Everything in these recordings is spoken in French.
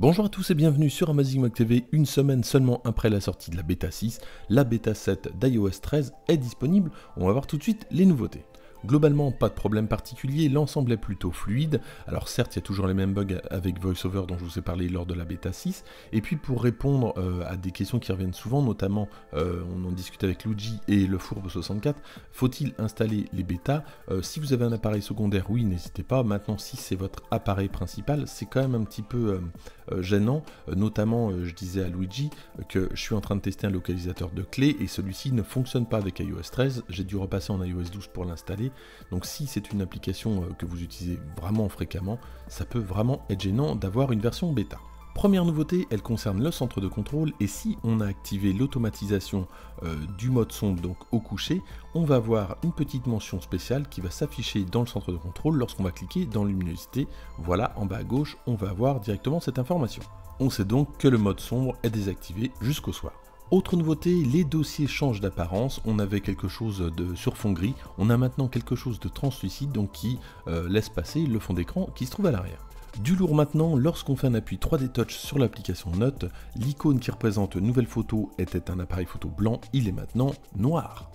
Bonjour à tous et bienvenue sur Amazing TV. Une semaine seulement après la sortie de la bêta 6, la bêta 7 d'iOS 13 est disponible. On va voir tout de suite les nouveautés. Globalement, pas de problème particulier, l'ensemble est plutôt fluide. Alors certes, il y a toujours les mêmes bugs avec VoiceOver dont je vous ai parlé lors de la bêta 6. Et puis pour répondre à des questions qui reviennent souvent, notamment on en discute avec Luigi et le Fourbe64, faut-il installer les bêtas? Si vous avez un appareil secondaire, oui, n'hésitez pas. Maintenant, si c'est votre appareil principal, c'est quand même un petit peu gênant. Notamment, je disais à Luigi que je suis en train de tester un localisateur de clés et celui-ci ne fonctionne pas avec iOS 13. J'ai dû repasser en iOS 12 pour l'installer. Donc si c'est une application que vous utilisez vraiment fréquemment, ça peut vraiment être gênant d'avoir une version bêta. Première nouveauté, elle concerne le centre de contrôle et si on a activé l'automatisation du mode sombre, donc au coucher, on va avoir une petite mention spéciale qui va s'afficher dans le centre de contrôle lorsqu'on va cliquer dans luminosité. Voilà, en bas à gauche, on va avoir directement cette information. On sait donc que le mode sombre est désactivé jusqu'au soir. Autre nouveauté, les dossiers changent d'apparence. On avait quelque chose de sur fond gris, on a maintenant quelque chose de translucide, donc qui laisse passer le fond d'écran qui se trouve à l'arrière. Du lourd maintenant, lorsqu'on fait un appui 3D Touch sur l'application Notes, l'icône qui représente nouvelle photo était un appareil photo blanc, il est maintenant noir.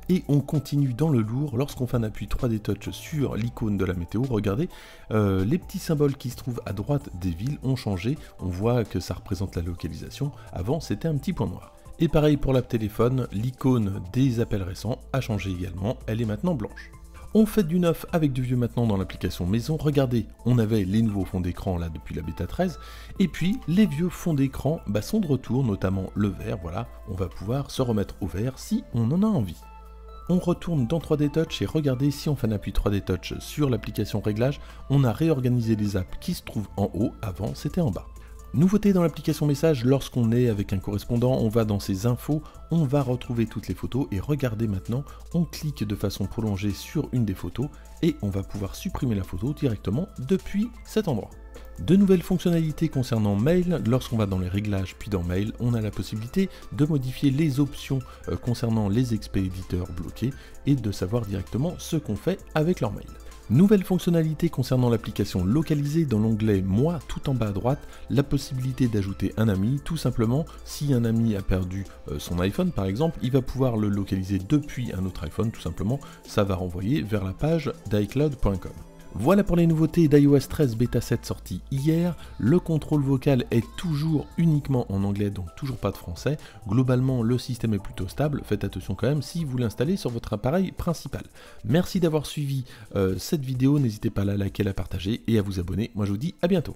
Et on continue dans le lourd, lorsqu'on fait un appui 3D Touch sur l'icône de la météo, regardez, les petits symboles qui se trouvent à droite des villes ont changé, on voit que ça représente la localisation, avant c'était un petit point noir. Et pareil pour l'app téléphone, l'icône des appels récents a changé également, elle est maintenant blanche. On fait du neuf avec du vieux maintenant dans l'application maison, regardez, on avait les nouveaux fonds d'écran là depuis la bêta 13, et puis les vieux fonds d'écran sont de retour, notamment le vert, voilà, on va pouvoir se remettre au vert si on en a envie. On retourne dans 3D Touch et regardez, si on fait un appui 3D Touch sur l'application réglage, on a réorganisé les apps qui se trouvent en haut, avant c'était en bas. Nouveauté dans l'application message, lorsqu'on est avec un correspondant, on va dans ses infos, on va retrouver toutes les photos et regardez maintenant, on clique de façon prolongée sur une des photos et on va pouvoir supprimer la photo directement depuis cet endroit. De nouvelles fonctionnalités concernant Mail, lorsqu'on va dans les réglages puis dans Mail, on a la possibilité de modifier les options concernant les expéditeurs bloqués et de savoir directement ce qu'on fait avec leur mail. Nouvelle fonctionnalité concernant l'application localisée dans l'onglet Moi tout en bas à droite, la possibilité d'ajouter un ami, tout simplement si un ami a perdu son iPhone par exemple, il va pouvoir le localiser depuis un autre iPhone, tout simplement, ça va renvoyer vers la page d'iCloud.com. Voilà pour les nouveautés d'iOS 13 bêta 7 sortie hier, le contrôle vocal est toujours uniquement en anglais, donc toujours pas de français. Globalement, le système est plutôt stable, faites attention quand même si vous l'installez sur votre appareil principal. Merci d'avoir suivi cette vidéo, n'hésitez pas à la liker, à la partager et à vous abonner. Moi je vous dis à bientôt.